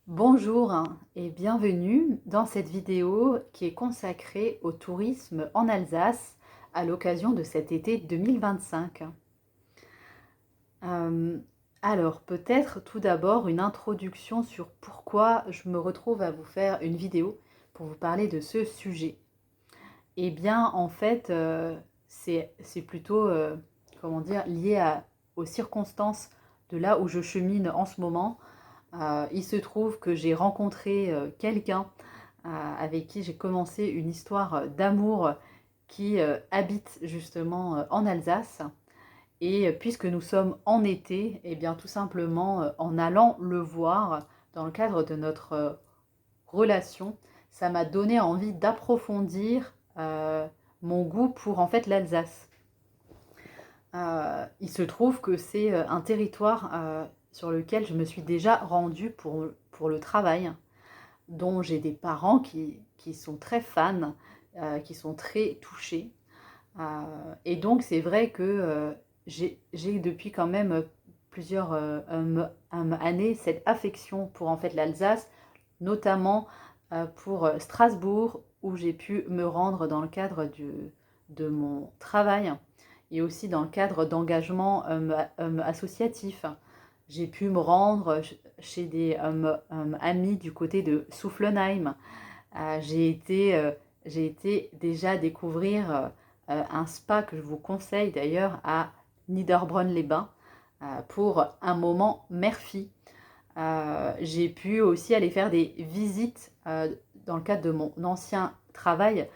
Bonjour et bienvenue dans cette vidéo qui est consacrée au tourisme en Alsace à l'occasion de cet été 2025. Euh, alors peut-être tout d'abord une introduction sur pourquoi je me retrouve à vous faire une vidéo pour vous parler de ce sujet. Eh bien en fait c'est plutôt comment dire aux circonstances de là où je chemine en ce moment. Il se trouve que j'ai rencontré quelqu'un avec qui j'ai commencé une histoire d'amour qui habite justement en Alsace. Et puisque nous sommes en été, et bien tout simplement en allant le voir dans le cadre de notre relation, ça m'a donné envie d'approfondir mon goût pour en fait l'Alsace. Il se trouve que c'est un territoire sur lequel je me suis déjà rendue pour le travail, dont j'ai des parents qui sont très fans, qui sont très touchés. Et donc c'est vrai que j'ai depuis quand même plusieurs années cette affection pour en fait l'Alsace, notamment pour Strasbourg, où j'ai pu me rendre dans le cadre de mon travail et aussi dans le cadre d'engagements associatifs. J'ai pu me rendre chez des amis du côté de Soufflenheim. Euh, j'ai été, euh, j'ai été déjà découvrir un spa que je vous conseille d'ailleurs à Niederbronn-les-Bains pour un moment mère-fille. J'ai pu aussi aller faire des visites dans le cadre de mon ancien travail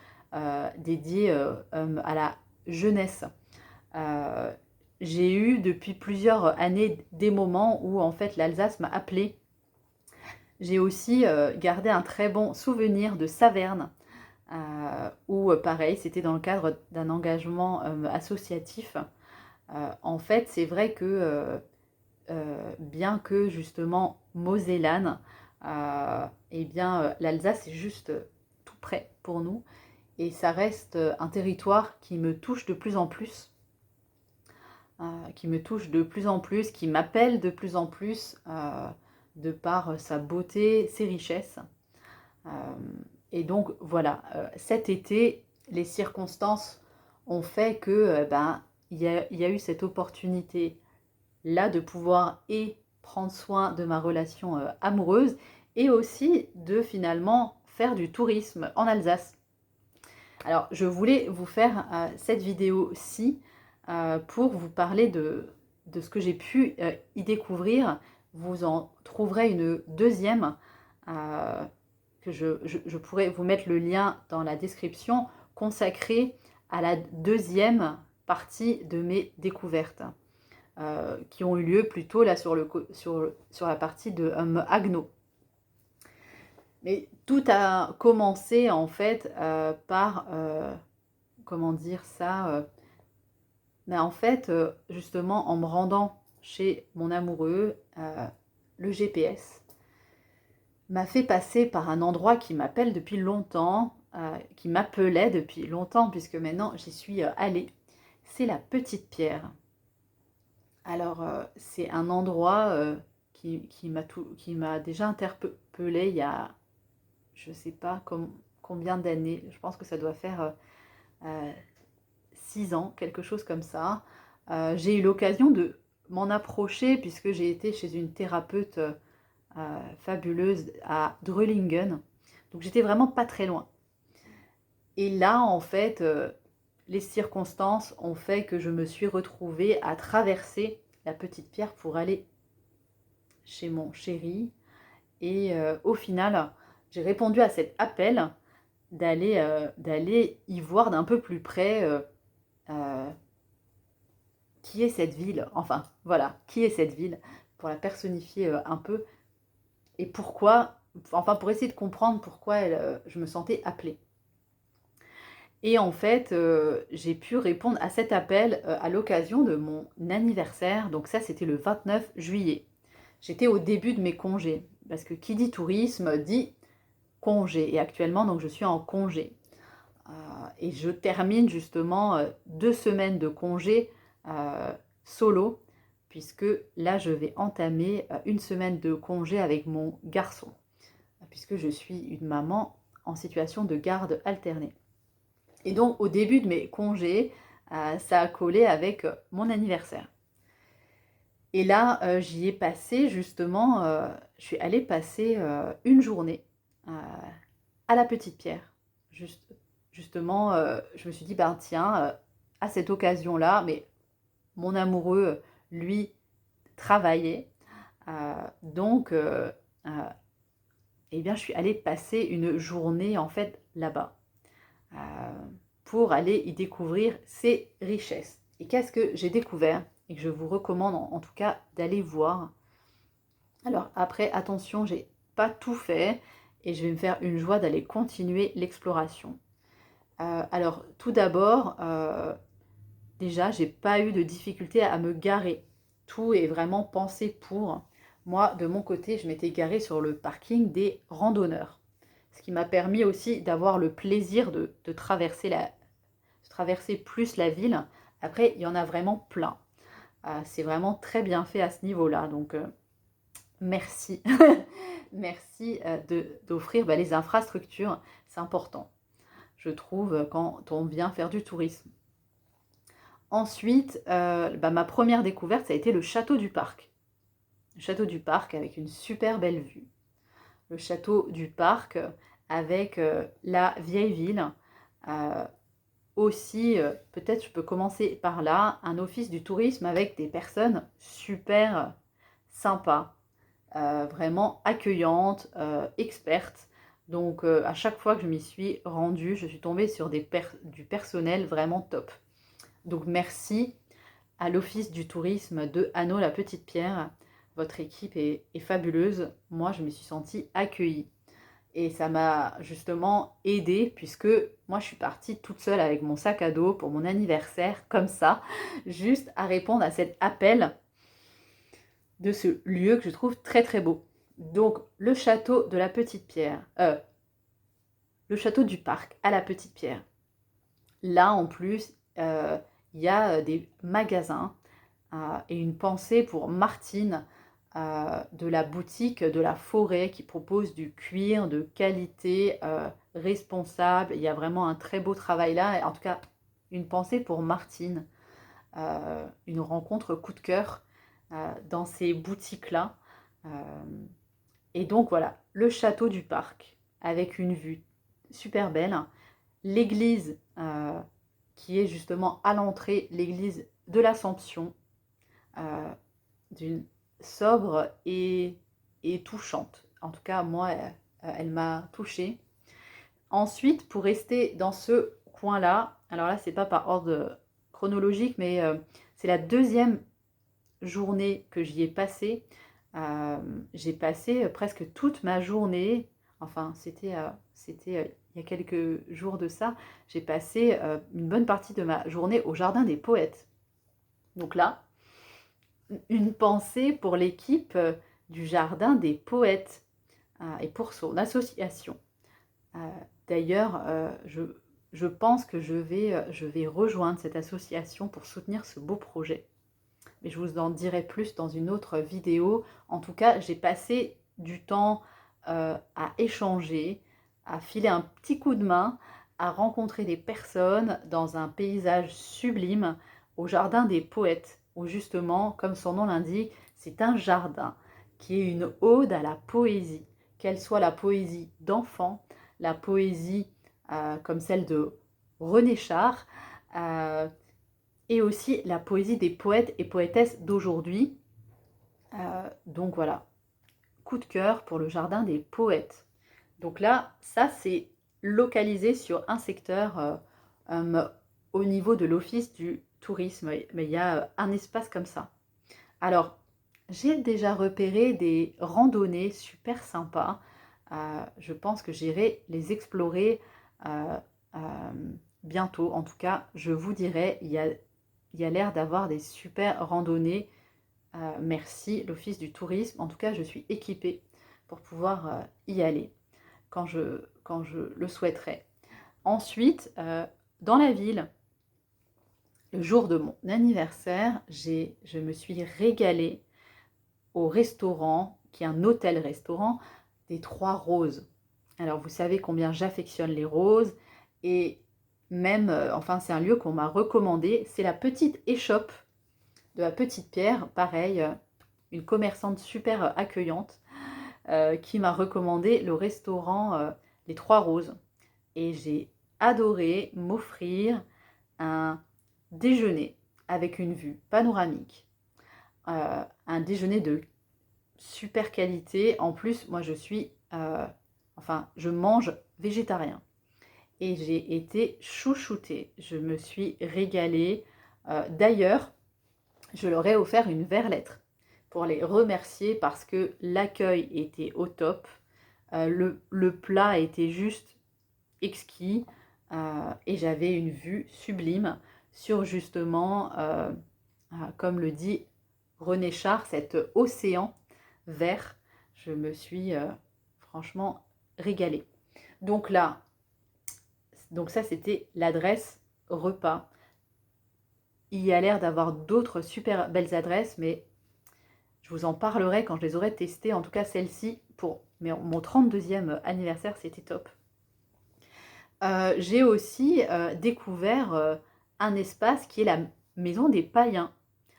dédié à la jeunesse. Euh, j'ai eu depuis plusieurs années des moments où en fait l'Alsace m'a appelée. J'ai aussi gardé un très bon souvenir de Saverne, où pareil, c'était dans le cadre d'un engagement associatif. En fait, c'est vrai que bien que justement Mosellane, eh bien l'Alsace est juste tout près pour nous et ça reste un territoire qui me touche de plus en plus, qui m'appelle de plus en plus de par sa beauté, ses richesses. Euh, et donc voilà, cet été, les circonstances ont fait que il y a eu cette opportunité là de pouvoir et prendre soin de ma relation amoureuse et aussi de finalement faire du tourisme en Alsace. Alors je voulais vous faire cette vidéo-ci pour vous parler de ce que j'ai pu y découvrir. Vous en trouverez une deuxième euh, que je pourrais vous mettre le lien dans la description consacrée à la deuxième partie de mes découvertes qui ont eu lieu plutôt là sur la partie de Agno. Mais tout a commencé en fait par, comment dire ça, mais en fait justement en me rendant chez mon amoureux, le GPS m'a fait passer par un endroit qui m'appelle depuis longtemps, qui m'appelait depuis longtemps puisque maintenant j'y suis allée. C'est la Petite Pierre. Alors, c'est un endroit qui m'a déjà interpellée il y a, je ne sais pas combien d'années. Je pense que ça doit faire 6 ans, quelque chose comme ça. J'ai eu l'occasion de m'en approcher puisque j'ai été chez une thérapeute fabuleuse à Dröllingen. Donc, j'étais vraiment pas très loin. Et là, en fait, les circonstances ont fait que je me suis retrouvée à traverser la Petite Pierre pour aller chez mon chéri. Et au final, j'ai répondu à cet appel d'aller y voir d'un peu plus près euh, qui est cette ville. Enfin, voilà, qui est cette ville, pour la personnifier un peu. Et pourquoi, enfin, pour essayer de comprendre pourquoi je me sentais appelée. Et en fait, j'ai pu répondre à cet appel à l'occasion de mon anniversaire. Donc ça, c'était le 29 juillet. J'étais au début de mes congés. Parce que qui dit tourisme dit congé. Et actuellement, donc, je suis en congé. Et je termine justement 2 semaines de congé solo. Puisque là, je vais entamer une semaine de congé avec mon garçon. puisque je suis une maman en situation de garde alternée. Et donc, au début de mes congés, ça a collé avec mon anniversaire. Et là, j'y ai passé justement, je suis allée passer une journée à la Petite Pierre. Justement, je me suis dit, ben tiens, à cette occasion-là, mais mon amoureux, lui, travaillait. Donc, eh bien, je suis allée passer une journée en fait là-bas pour aller y découvrir ses richesses. Et qu'est-ce que j'ai découvert et que je vous recommande en tout cas d'aller voir. Alors après, attention, j'ai pas tout fait et je vais me faire une joie d'aller continuer l'exploration. Alors tout d'abord, déjà, j'ai pas eu de difficulté à me garer. Tout est vraiment pensé pour. Moi, de mon côté, je m'étais garée sur le parking des randonneurs. Ce qui m'a permis aussi d'avoir le plaisir de traverser plus la ville. Après, il y en a vraiment plein. C'est vraiment très bien fait à ce niveau-là. Donc, merci. Merci d'offrir les infrastructures. C'est important, je trouve, quand on vient faire du tourisme. Ensuite, ma première découverte, ça a été le château du parc. Le château du parc avec une super belle vue. Le château du parc avec la vieille ville. Aussi, peut-être je peux commencer par là, un office du tourisme avec des personnes super sympas, vraiment accueillantes, expertes. Donc à chaque fois que je m'y suis rendue, je suis tombée sur du personnel vraiment top. Donc merci à l'Office du tourisme de Hanau-la-Petite-Pierre. Votre équipe est fabuleuse. Moi, je me suis sentie accueillie. Et ça m'a justement aidée puisque moi, je suis partie toute seule avec mon sac à dos pour mon anniversaire, comme ça, juste à répondre à cet appel de ce lieu que je trouve très très beau. Donc, le château de la Petite-Pierre, le château du parc à la Petite-Pierre. Là, en plus, il y a des magasins et une pensée pour Martine de la boutique de la forêt qui propose du cuir de qualité responsable. Il y a vraiment un très beau travail là. En tout cas, une pensée pour Martine, une rencontre coup de cœur dans ces boutiques-là. Et donc voilà, le château du parc avec une vue super belle. L'église qui est justement à l'entrée, l'église de l'Assomption, d'une sobre et touchante. En tout cas, moi, elle m'a touchée. Ensuite, pour rester dans ce coin-là, alors là, c'est pas par ordre chronologique, mais c'est la deuxième journée que j'y ai passée. J'ai passé presque toute ma journée, enfin, c'était il y a quelques jours de ça, j'ai passé une bonne partie de ma journée au Jardin des Poètes. Donc là, une pensée pour l'équipe du Jardin des Poètes et pour son association. D'ailleurs, je pense que je vais rejoindre cette association pour soutenir ce beau projet. Mais je vous en dirai plus dans une autre vidéo. En tout cas, j'ai passé du temps à échanger, à filer un petit coup de main, à rencontrer des personnes dans un paysage sublime au Jardin des Poètes, où justement, comme son nom l'indique, c'est un jardin qui est une ode à la poésie, qu'elle soit la poésie d'enfants, la poésie comme celle de René Char, et aussi la poésie des poètes et poétesses d'aujourd'hui. Donc voilà, coup de cœur pour le Jardin des Poètes. Donc là, ça c'est localisé sur un secteur au niveau de l'Office du tourisme, mais il y a un espace comme ça. Alors, j'ai déjà repéré des randonnées super sympas. Je pense que j'irai les explorer bientôt. En tout cas, je vous dirai, il y a l'air d'avoir des super randonnées. Merci, l'Office du tourisme. En tout cas, je suis équipée pour pouvoir y aller quand je le souhaiterai. Ensuite, dans la ville, le jour de mon anniversaire, je me suis régalée au restaurant, qui est un hôtel-restaurant, des 3 roses. Alors vous savez combien j'affectionne les roses et même, enfin c'est un lieu qu'on m'a recommandé, c'est la petite échoppe de la Petite Pierre, pareil, une commerçante super accueillante qui m'a recommandé le restaurant Les Trois Roses. Et j'ai adoré m'offrir un déjeuner avec une vue panoramique, un déjeuner de super qualité. En plus, moi je suis, enfin je mange végétarien. Et j'ai été chouchoutée, je me suis régalée. D'ailleurs, je leur ai offert une verre-lettre pour les remercier parce que l'accueil était au top. Le plat était juste exquis et j'avais une vue sublime sur justement, comme le dit René Char, cet océan vert. Je me suis franchement régalée. Donc là, donc ça c'était l'adresse repas. Il y a l'air d'avoir d'autres super belles adresses, mais je vous en parlerai quand je les aurai testées. En tout cas, celle-ci, pour mon 32e anniversaire, c'était top. J'ai aussi découvert un espace qui est la Maison des Païens.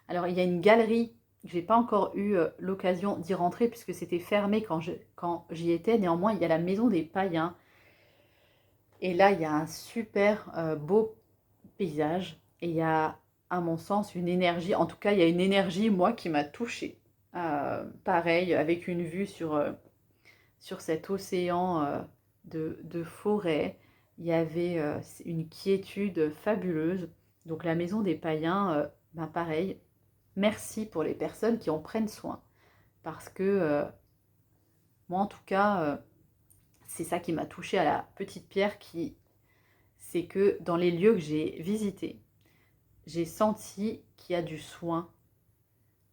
Alors, il y a une galerie, je n'ai pas encore eu l'occasion d'y rentrer puisque c'était fermé quand j'y étais. Néanmoins, il y a la Maison des Païens. Et là, il y a un super beau paysage. Et il y a, à mon sens, une énergie. En tout cas, il y a une énergie, moi, qui m'a touchée. Pareil, avec une vue sur cet océan de forêt. Il y avait une quiétude fabuleuse. Donc la Maison des Païens, ben pareil, merci pour les personnes qui en prennent soin. Parce que moi, en tout cas, c'est ça qui m'a touchée à la Petite Pierre, c'est que dans les lieux que j'ai visités, j'ai senti qu'il y a du soin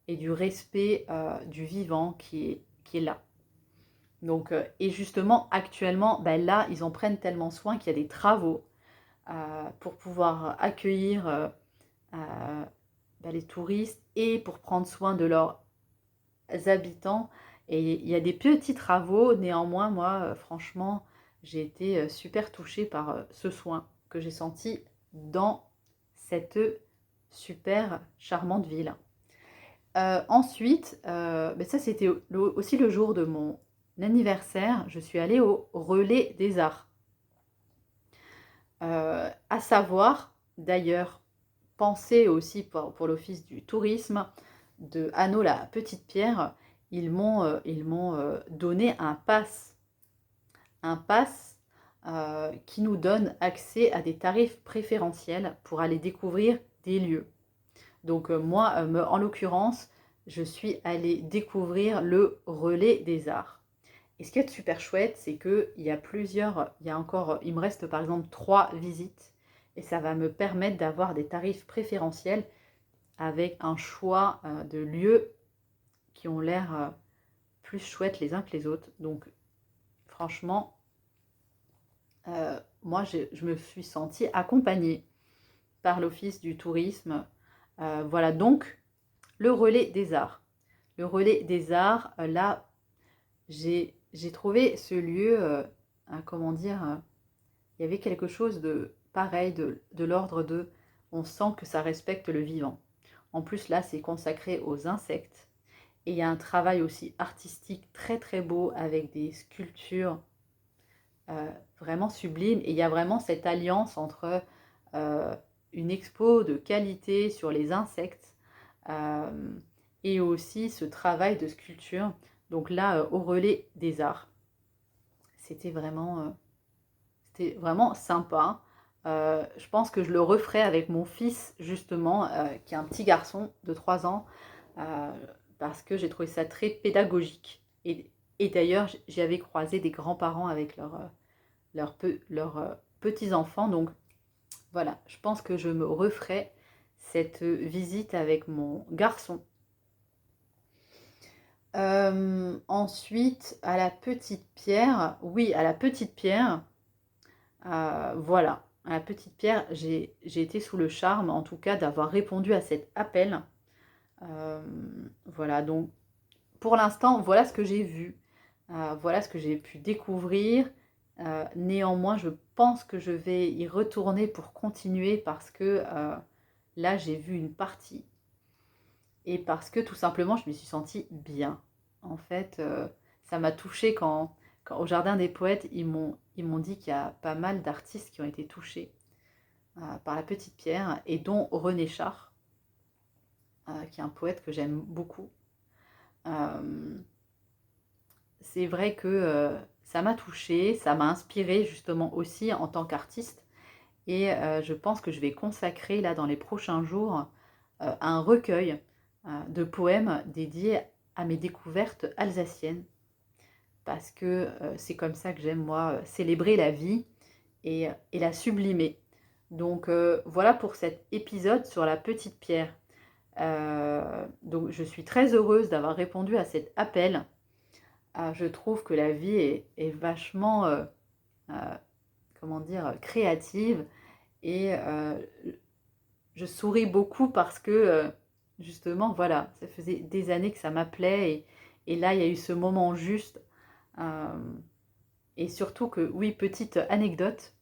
et du respect du vivant qui est là. Donc, et justement, actuellement, ben là, ils en prennent tellement soin qu'il y a des travaux pour pouvoir accueillir ben les touristes et pour prendre soin de leurs habitants. Et il y a des petits travaux, néanmoins, moi, franchement, j'ai été super touchée par ce soin que j'ai senti dans cette super charmante ville. Ensuite, ben ça c'était aussi le jour de mon anniversaire, je suis allée au Relais des Arts. À savoir, d'ailleurs, pensez aussi pour l'Office du tourisme de Hanau la Petite Pierre, ils m'ont donné un pass qui nous donne accès à des tarifs préférentiels pour aller découvrir des lieux. Donc moi, en l'occurrence, je suis allée découvrir le Relais des Arts. Et ce qui est super chouette, c'est qu'il y a il me reste par exemple 3 visites. Et ça va me permettre d'avoir des tarifs préférentiels avec un choix de lieux qui ont l'air plus chouettes les uns que les autres. Donc franchement, moi je me suis sentie accompagnée par l'Office du tourisme. Voilà donc le Relais des Arts. Le Relais des Arts, là, j'ai trouvé ce lieu, comment dire, il y avait quelque chose de pareil, de l'ordre de, on sent que ça respecte le vivant. En plus, là, c'est consacré aux insectes. Et il y a un travail aussi artistique très très beau avec des sculptures vraiment sublimes. Et il y a vraiment cette alliance entre une expo de qualité sur les insectes et aussi ce travail de sculpture. Donc là, au Relais des Arts, c'était vraiment sympa. Je pense que je le referai avec mon fils, justement, qui est un petit garçon de 3 ans, euh, parce que j'ai trouvé ça très pédagogique. Et d'ailleurs, j'y avais croisé des grands-parents avec leurs petits-enfants. Donc voilà, je pense que je me referai cette visite avec mon garçon. Ensuite, à la Petite Pierre, oui, à la Petite Pierre, voilà, à la Petite Pierre, j'ai été sous le charme, en tout cas, d'avoir répondu à cet appel. Voilà, donc, pour l'instant, voilà ce que j'ai vu. Voilà ce que j'ai pu découvrir. Néanmoins, je pense que je vais y retourner pour continuer parce que là, j'ai vu une partie et parce que tout simplement, je me suis sentie bien. En fait, ça m'a touchée quand au Jardin des Poètes, ils m'ont dit qu'il y a pas mal d'artistes qui ont été touchés par la Petite Pierre et dont René Char, qui est un poète que j'aime beaucoup. Euh, c'est vrai que ça m'a touchée, ça m'a inspirée justement aussi en tant qu'artiste. Et je pense que je vais consacrer là dans les prochains jours un recueil de poèmes dédiés à mes découvertes alsaciennes. Parce que c'est comme ça que j'aime moi célébrer la vie et la sublimer. Donc voilà pour cet épisode sur la petite pierre. Donc je suis très heureuse d'avoir répondu à cet appel. Je trouve que la vie est vachement, euh, comment dire, créative et je souris beaucoup parce que justement, voilà, ça faisait des années que ça m'appelait et là, il y a eu ce moment juste. euh, et surtout que, oui, petite anecdote,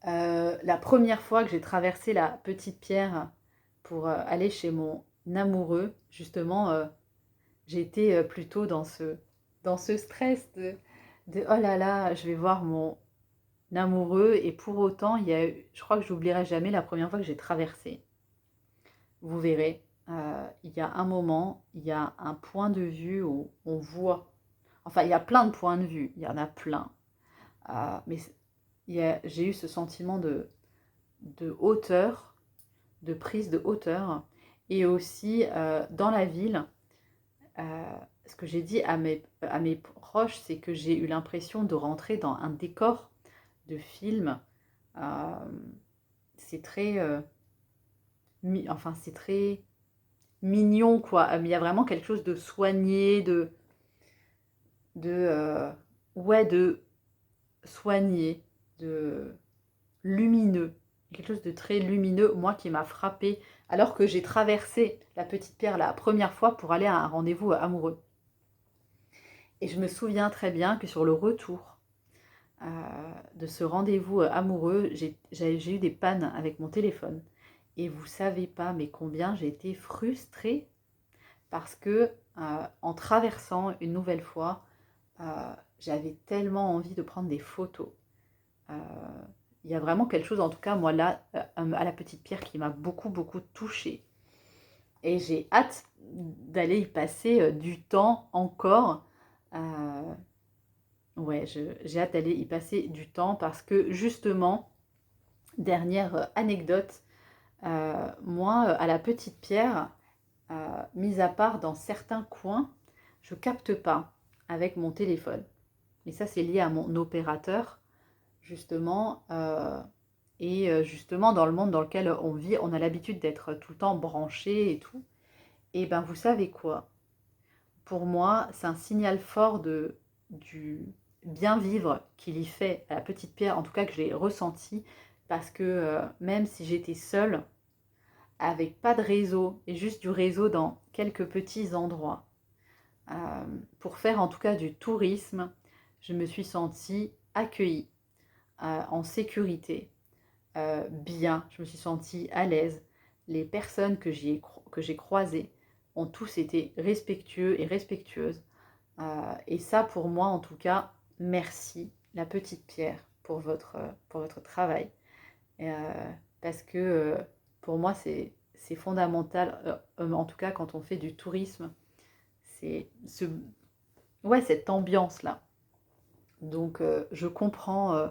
la première fois que j'ai traversé la petite pierre pour aller chez mon amoureux, justement, j'étais plutôt dans ce stress de oh là là, je vais voir mon amoureux. Et pour autant, je crois que j'oublierai jamais la première fois que j'ai traversé. Vous verrez, il y a un moment, il y a un point de vue où on voit. Enfin, il y a plein de points de vue, il y en a plein. Mais j'ai eu ce sentiment de hauteur, de prise de hauteur. Et aussi, dans la ville, ce que j'ai dit à mes proches, c'est que j'ai eu l'impression de rentrer dans un décor de film. Euh, c'est très, enfin c'est très mignon quoi. Mais il y a vraiment quelque chose de soigné, de ouais, de soigné, de lumineux. Quelque chose de très lumineux, moi qui m'a frappé alors que j'ai traversé la petite pierre la première fois pour aller à un rendez-vous amoureux. Et je me souviens très bien que sur le retour de ce rendez-vous amoureux, j'ai eu des pannes avec mon téléphone. Et vous savez pas, mais combien j'ai été frustrée parce que en traversant une nouvelle fois, j'avais tellement envie de prendre des photos. Euh, Il y a vraiment quelque chose, en tout cas, moi là, à la petite pierre qui m'a beaucoup, beaucoup touchée. Et j'ai hâte d'aller y passer du temps encore. Euh, ouais, j'ai hâte d'aller y passer du temps parce que justement, dernière anecdote, moi, à la petite pierre, mis à part dans certains coins, je capte pas avec mon téléphone. Et ça, c'est lié à mon opérateur, justement. Et justement, dans le monde dans lequel on vit, on a l'habitude d'être tout le temps branché et tout. Et ben, vous savez quoi? Pour moi, c'est un signal fort du bien vivre qu'il y fait à la petite pierre, en tout cas que j'ai ressenti, parce que même si j'étais seule, avec pas de réseau, et juste du réseau dans quelques petits endroits, pour faire en tout cas du tourisme, je me suis sentie accueillie, en sécurité, bien, je me suis sentie à l'aise. Les personnes que j'ai croisées ont tous été respectueux et respectueuses. Et ça, pour moi, en tout cas, merci, la petite pierre, pour votre travail. Parce que pour moi, c'est fondamental, en tout cas quand on fait du tourisme, c'est ouais, cette ambiance-là. Donc, je comprends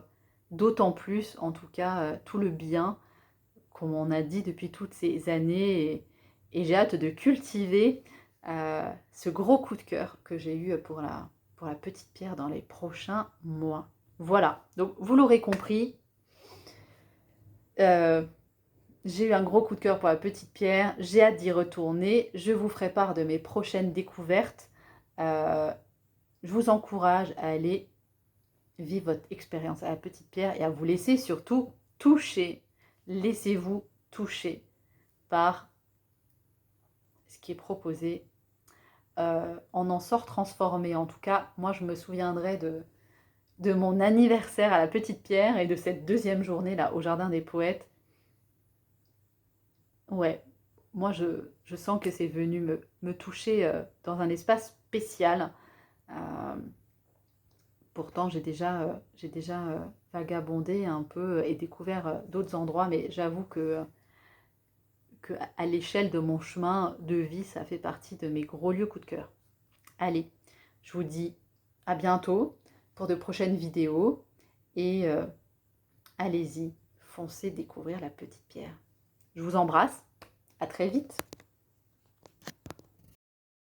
d'autant plus, en tout cas, tout le bien qu'on m'en a dit depuis toutes ces années. Et j'ai hâte de cultiver ce gros coup de cœur que j'ai eu pour la petite pierre dans les prochains mois. Voilà, donc vous l'aurez compris, euh, j'ai eu un gros coup de cœur pour la petite pierre, j'ai hâte d'y retourner, je vous ferai part de mes prochaines découvertes. Euh, je vous encourage à aller vivre votre expérience à la petite pierre et à vous laisser surtout toucher. Laissez-vous toucher par ce qui est proposé on en sort transformé. En tout cas, moi, je me souviendrai de mon anniversaire à la Petite Pierre et de cette deuxième journée là au Jardin des Poètes. Ouais, moi je sens que c'est venu me toucher dans un espace spécial. Euh, Pourtant, j'ai déjà vagabondé un peu et découvert d'autres endroits, mais j'avoue que à l'échelle de mon chemin de vie, ça fait partie de mes gros lieux coup de cœur. Allez, je vous dis à bientôt pour de prochaines vidéos et allez-y, foncez découvrir la Petite Pierre. Je vous embrasse, à très vite.